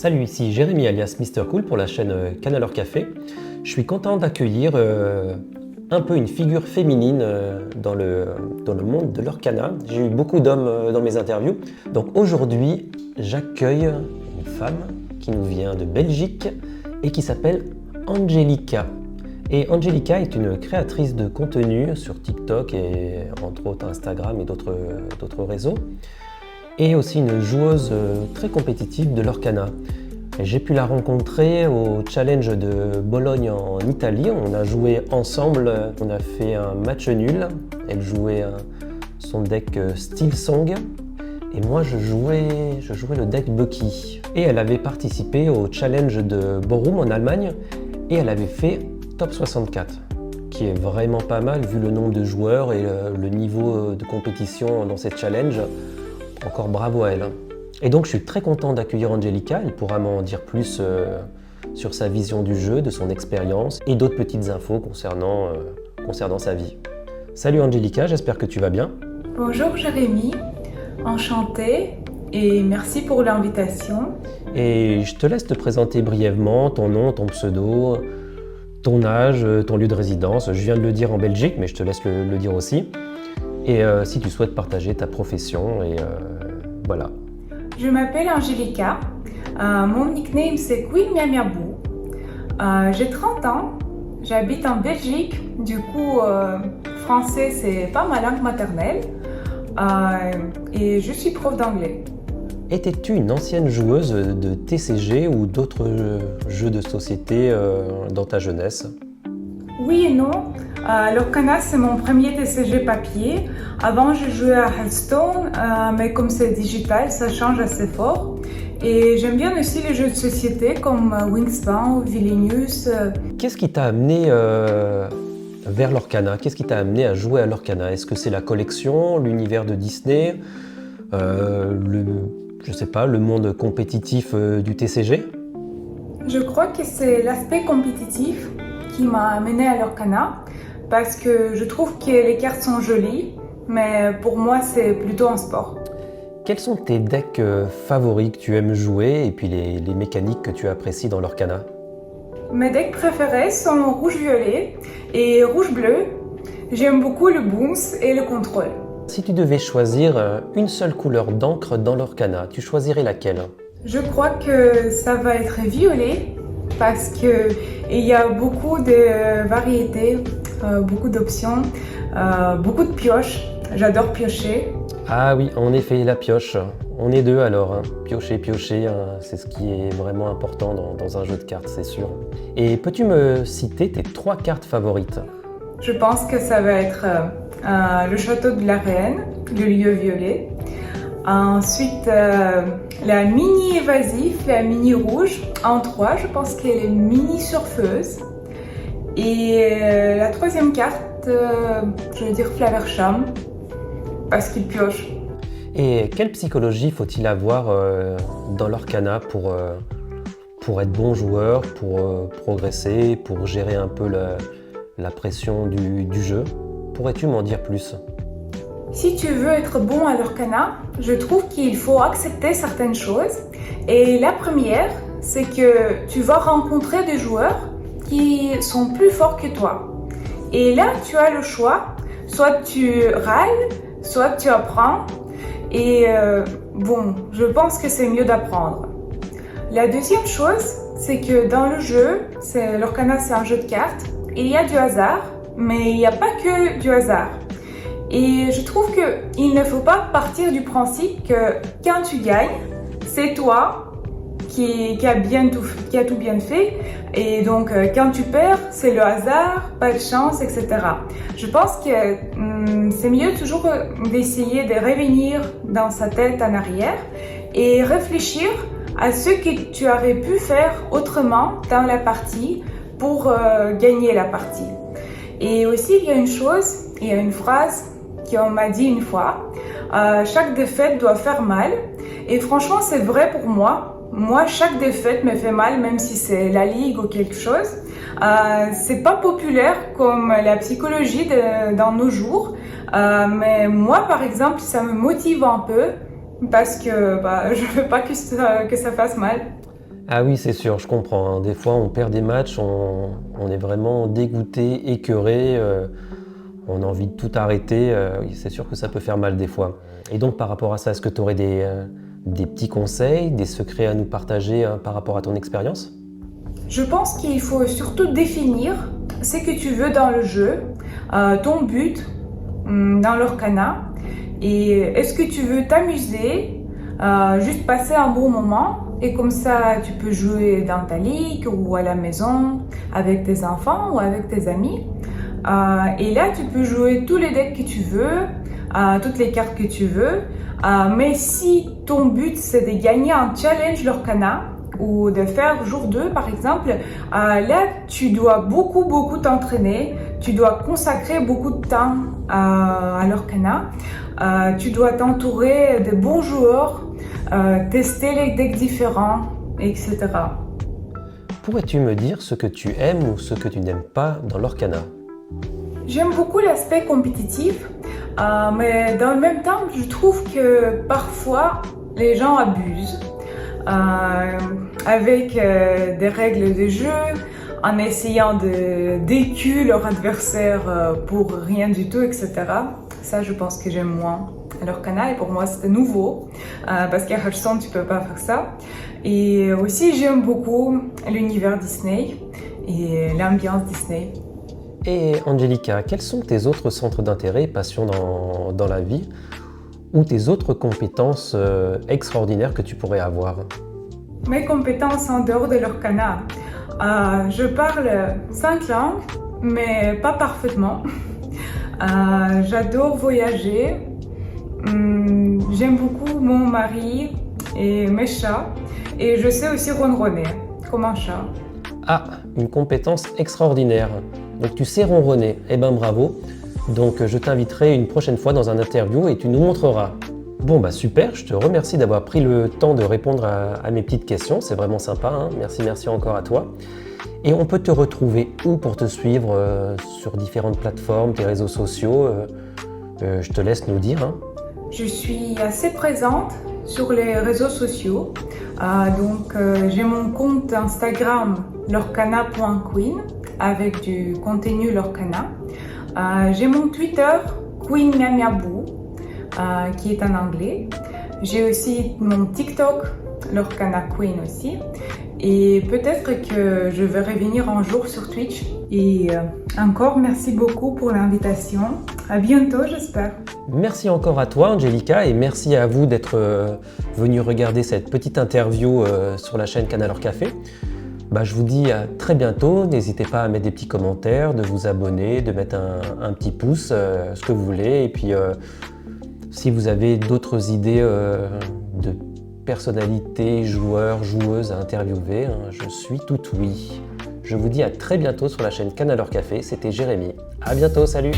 Salut, ici Jérémy alias Mister Cool pour la chaîne Canal Or Café. Je suis content d'accueillir un peu une figure féminine dans le monde de l'Orcana. J'ai eu beaucoup d'hommes dans mes interviews. Donc aujourd'hui, j'accueille une femme qui nous vient de Belgique et qui s'appelle Angelica. Et Angelica est une créatrice de contenu sur TikTok et entre autres Instagram et d'autres réseaux. Et aussi une joueuse très compétitive de l'Orcana. J'ai pu la rencontrer au challenge de Bologne en Italie. On a joué ensemble, on a fait un match nul. Elle jouait son deck Steel Song et moi je jouais le deck Bucky. Et elle avait participé au challenge de Bochum en Allemagne et elle avait fait top 64, qui est vraiment pas mal vu le nombre de joueurs et le niveau de compétition dans ces challenges. Encore bravo à elle. Et donc je suis très content d'accueillir Angelica. Elle pourra m'en dire plus sur sa vision du jeu, de son expérience et d'autres petites infos concernant sa vie. Salut Angelica, j'espère que tu vas bien. Bonjour Jérémy, enchantée et merci pour l'invitation. Et je te laisse te présenter brièvement ton nom, ton pseudo, ton âge, ton lieu de résidence. Je viens de le dire en Belgique, mais je te laisse le dire aussi. Et si tu souhaites partager ta profession, et voilà. Je m'appelle Angelica, mon nickname c'est Queen Miamiabou. J'ai 30 ans, j'habite en Belgique, du coup français c'est pas ma langue maternelle et je suis prof d'anglais. Étais-tu une ancienne joueuse de TCG ou d'autres jeux de société dans ta jeunesse ? Oui et non. L'Orcana, c'est mon premier TCG papier. Avant, je jouais à Hearthstone, mais comme c'est digital, ça change assez fort. Et j'aime bien aussi les jeux de société comme Wingspan ou Vilenius. Qu'est-ce qui t'a amené vers l'Orcana ? Qu'est-ce qui t'a amené à jouer à l'Orcana ? Est-ce que c'est la collection, l'univers de Disney, le monde compétitif du TCG ? Je crois que c'est l'aspect compétitif qui m'a amené à l'Orcana. Parce que je trouve que les cartes sont jolies, mais pour moi c'est plutôt un sport. Quels sont tes decks favoris que tu aimes jouer et puis les mécaniques que tu apprécies dans l'Orcana ? Mes decks préférés sont rouge-violet et rouge-bleu. J'aime beaucoup le bounce et le contrôle. Si tu devais choisir une seule couleur d'encre dans l'Orcana, tu choisirais laquelle ? Je crois que ça va être violet parce qu'il y a beaucoup de variétés. Beaucoup d'options, beaucoup de pioches. J'adore piocher. Ah oui, en effet, la pioche. On est deux alors. Hein. Piocher, c'est ce qui est vraiment important dans un jeu de cartes, c'est sûr. Et peux-tu me citer tes 3 cartes favorites ? Je pense que ça va être le château de la reine, le lieu violet. Ensuite, la mini évasif, la mini rouge. En 3, je pense qu'elle est mini surfeuse. Et la 3e carte, je veux dire Flaversham, parce qu'il pioche. Et quelle psychologie faut-il avoir dans l'Orcana pour être bon joueur, pour progresser, pour gérer un peu la pression du jeu ? Pourrais-tu m'en dire plus ? Si tu veux être bon à l'Orcana, je trouve qu'il faut accepter certaines choses. Et la première, c'est que tu vas rencontrer des joueurs qui sont plus forts que toi. Et là, tu as le choix. Soit tu râles, soit tu apprends. Et je pense que c'est mieux d'apprendre. La deuxième chose, c'est que dans le jeu, l'Orcana c'est un jeu de cartes. Et il y a du hasard, mais il n'y a pas que du hasard. Et je trouve qu'il ne faut pas partir du principe que quand tu gagnes, c'est toi qui a tout bien fait, et donc quand tu perds, c'est le hasard, pas de chance, etc. Je pense que c'est mieux toujours d'essayer de revenir dans sa tête en arrière et réfléchir à ce que tu aurais pu faire autrement dans la partie pour gagner la partie. Et aussi, il y a une phrase qu'on m'a dit une fois, chaque défaite doit faire mal, et franchement c'est vrai pour moi. Moi, chaque défaite me fait mal, même si c'est la ligue ou quelque chose. C'est pas populaire comme la psychologie dans nos jours, mais moi, par exemple, ça me motive un peu parce que je veux pas que ça fasse mal. Ah oui, c'est sûr, je comprends, hein. Des fois, on perd des matchs, on est vraiment dégoûté, écœuré, on a envie de tout arrêter. Oui, c'est sûr que ça peut faire mal des fois. Et donc, par rapport à ça, est-ce que tu aurais des petits conseils, des secrets à nous partager par rapport à ton expérience? Je pense qu'il faut surtout définir ce que tu veux dans le jeu, ton but dans l'Orcana. Et est-ce que tu veux t'amuser, juste passer un bon moment et comme ça tu peux jouer dans ta ligue ou à la maison avec tes enfants ou avec tes amis. Et là tu peux jouer tous les decks que tu veux, toutes les cartes que tu veux. Mais si ton but c'est de gagner un challenge l'Orcana ou de faire jour 2 par exemple, là tu dois beaucoup t'entraîner, tu dois consacrer beaucoup de temps à l'Orcana. Tu dois t'entourer de bons joueurs, tester les decks différents, etc. Pourrais-tu me dire ce que tu aimes ou ce que tu n'aimes pas dans l'Orcana? J'aime beaucoup l'aspect compétitif, mais dans le même temps, je trouve que parfois les gens abusent avec des règles de jeu, en essayant de décu leur adversaire pour rien du tout, etc. Ça, je pense que j'aime moins. L'Orcana, et pour moi, c'était nouveau, parce qu'à Hearthstone, tu peux pas faire ça. Et aussi, j'aime beaucoup l'univers Disney et l'ambiance Disney. Et Angelica, quels sont tes autres centres d'intérêt et passions dans la vie ou tes autres compétences extraordinaires que tu pourrais avoir? Mes compétences en dehors de l'Orcana. Je parle 5 langues, mais pas parfaitement. J'adore voyager. J'aime beaucoup mon mari et mes chats. Et je sais aussi ronronner, comme un chat. Ah, une compétence extraordinaire. Donc tu sais ronronner. Eh ben bravo. Donc je t'inviterai une prochaine fois dans un interview et tu nous montreras. Bon bah super, je te remercie d'avoir pris le temps de répondre à mes petites questions. C'est vraiment sympa, hein. Merci encore à toi. Et on peut te retrouver où pour te suivre sur différentes plateformes, tes réseaux sociaux je te laisse nous dire, hein. Je suis assez présente sur les réseaux sociaux. J'ai mon compte Instagram lorcana.queen avec du contenu Lorcana. J'ai mon Twitter Queen Miamiabou qui est en anglais. J'ai aussi mon TikTok Lorcana Queen aussi. Et peut-être que je vais revenir un jour sur Twitch. Et encore merci beaucoup pour l'invitation. À bientôt, j'espère. Merci encore à toi, Angelica, et merci à vous d'être venu regarder cette petite interview sur la chaîne Canalor Café. Je vous dis à très bientôt. N'hésitez pas à mettre des petits commentaires, de vous abonner, de mettre un petit pouce, ce que vous voulez. Et puis, si vous avez d'autres idées de personnalités, joueurs, joueuses à interviewer, je suis tout oui. Je vous dis à très bientôt sur la chaîne Canalor Café. C'était Jérémy. À bientôt, salut!